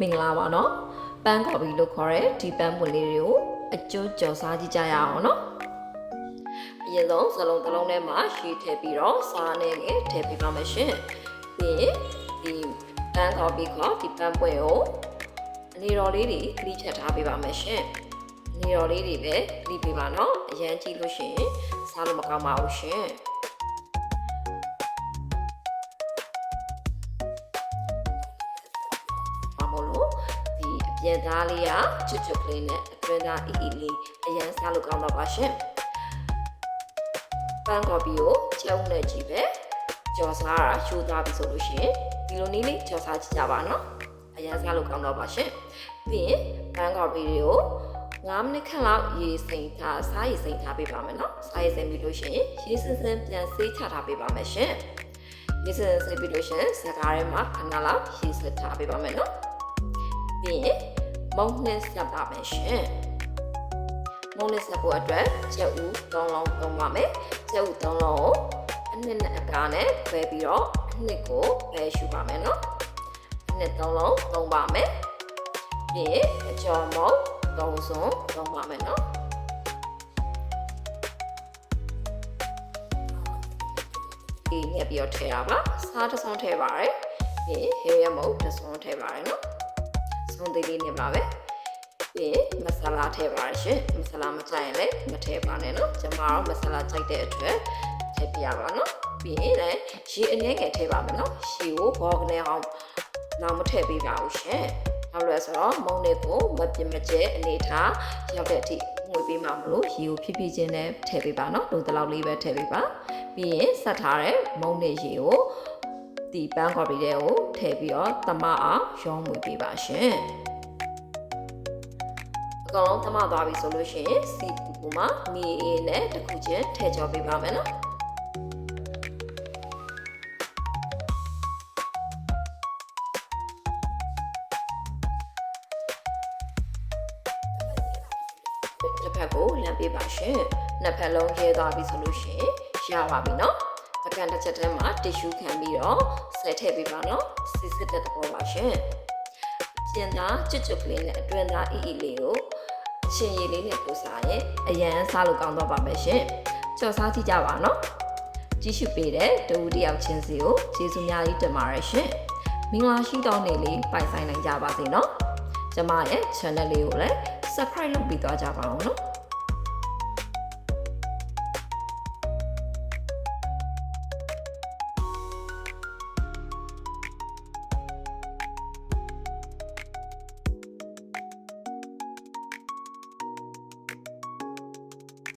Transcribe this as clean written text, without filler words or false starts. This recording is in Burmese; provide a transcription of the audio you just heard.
မင်္ဂလာပါနော်ပန်းကော်ပီလို့ခေါ်တဲ့ဒီပန်းပွင့်လေးတွေကိုအကျိုးကြော်စားကြည့်ကြရအောင်နော်အရင်ဆုံးစလုံးတစ်လုံးထဲမှာရှည်ထည့်ပြီးတော့စားနဲ့ငယ်ထည့်ပေးပါမယ်ရှင်ပြီးရင်ဒီပန်းကော်ပီခေါ်ဒီပန်းပွင့်ကိုအနေတော်လေးတွေခလိချက်ထားပေးပါမယ်ရှင်အနေတော်လေးတွေပဲခလိပေးပါနော်အရန်ကြည့်လို့ရှိရင်စားလို့မကောင်းပါဘူးရှင်ရသားလေးကချွတ်ချွတ်ကလေးနဲ့အတွင်းသားအီအီလေးအရန်စားလို့ကောင်းတော့ပါရှင်ပန်းကော်ပီကိုချောင်းနဲ့ကြည့်ပဲကြော်စားတာရှိုးသားပြီဆိုလို့ရှိရင်ဒီလိုနည်းလေးကြော်စားကြည့်ကြပါနော်အရန်စားလို့ကောင်းတော့ပါရှင်ပြီးရင်ပန်းကော်ပီတွေကို9မိနစ်ခန့်လောက်ရေစိမ်ထားစားရေစိမ်ထားပေးပါမယ်နော်စားရေစိမ်ပြီးလို့ရှိရင်ရေစင်စင်ပြန်ဆေးချထားပေးပါမယ်ရှင်ရေစင်စင်ပြီးလို့ရှိရင်စကားထဲမှာခဏလောက်ရေစက်ထားပေးပါမယ်နော်ပြီးရင်မုံနဲ့ဆက်ပါမယ်ရှင်မုံနဲ့ဆက်ဖို့အတွက်ကြက်ဥ3လုံးသုံးပါမယ်ကြက်ဥ3လုံးကိုအနှစ်နဲ့အကားနဲ့ခွဲပြီးတော့အနှစ်ကိုပဲရှူပါမယ်နော်အနှစ်3လုံးသုံးပါမယ်ပြီးရင်အကျော်မုံ3စုံသုံးပါမယ်နော်ဒီညက်ပြီးတော့ထည့်ရပါစားတစ်စုံထည့်ပါရယ်ပြီးဟင်းရမုံတစ်စုံထည့်ပါရယ်နော်ဆုံးသေးလေးနဲ့ပါပဲပြီးရင်မဆလာထည့်ပါရရှင်မဆလာမကြိုက်ရင်လည်းမထည့်ပါနဲ့နော်ကျွန်မတော့မဆလာကြိုက်တဲ့အတွက်ထည့်ပြရပါနော်ပြီးရင်လည်းရေအနည်းငယ်ထည့်ပါမယ်နော်ရေကိုဘောကနေအောင်တော့မထည့်ပေးပါဘူးရှင်နောက်လို့ဆိုတော့မုံလေးကိုမပြင်းမကျဲအနေထားရောက်တဲ့အထိငွေပေးမှမလို့ရေကိုဖြည်းဖြည်းချင်းနဲ့ထည့်ပေးပါနော်လိုတလောက်လေးပဲထည့်ပေးပါပြီးရင်ဆက်ထားတဲ့မုံနဲ့ရေကိုဒီပန်းကော်ပီတွေကိုထည့်ပြီးတော့တမအောင်ရောမွေပေးပါရှင်အကောင်လုံးတမသွားပြီဆိုလို့ရှိရင်စီပူမှာမီအေးနဲ့တစ်ခုချင်းထည့်ကြောပေးပါမယ်နော်တစ်ဖက်ကိုလမ်းပေးပါရှင်နှစ်ဖက်လုံးရဲသွားပြီဆိုလို့ရှိရင်ရပါပြီနော်ပကံတစ်ချက်ထဲမှာတီရှူးခံပြီးတော့ဆက်ထည့်ပေးပါနော်စစ်စစ်တဲ့သဘောပါရှင်ပြင်သားကျွတ်ကျွတ်ကလေးနဲ့အတွင်းသားအီအီလေးကိုအရှင်ရည်လေးနဲ့ပို့စားရင်အရန်စားလို့ကောင်းတော့ပါပဲရှင်ကြော်စားကြည့်ကြပါနော်ကြည့်ရှုပေးတဲ့တူတယောက်ချင်းစီကိုကျေးဇူးများကြီးတင်ပါတယ်ရှင်မင်္ဂလာရှိသောနေ့လေးပိုင်ဆိုင်နိုင်ကြပါစေနော်ကျမရဲ့ channel လေးကိုလည်း subscribe လုပ်ပြီးသွားကြပါအောင်နော်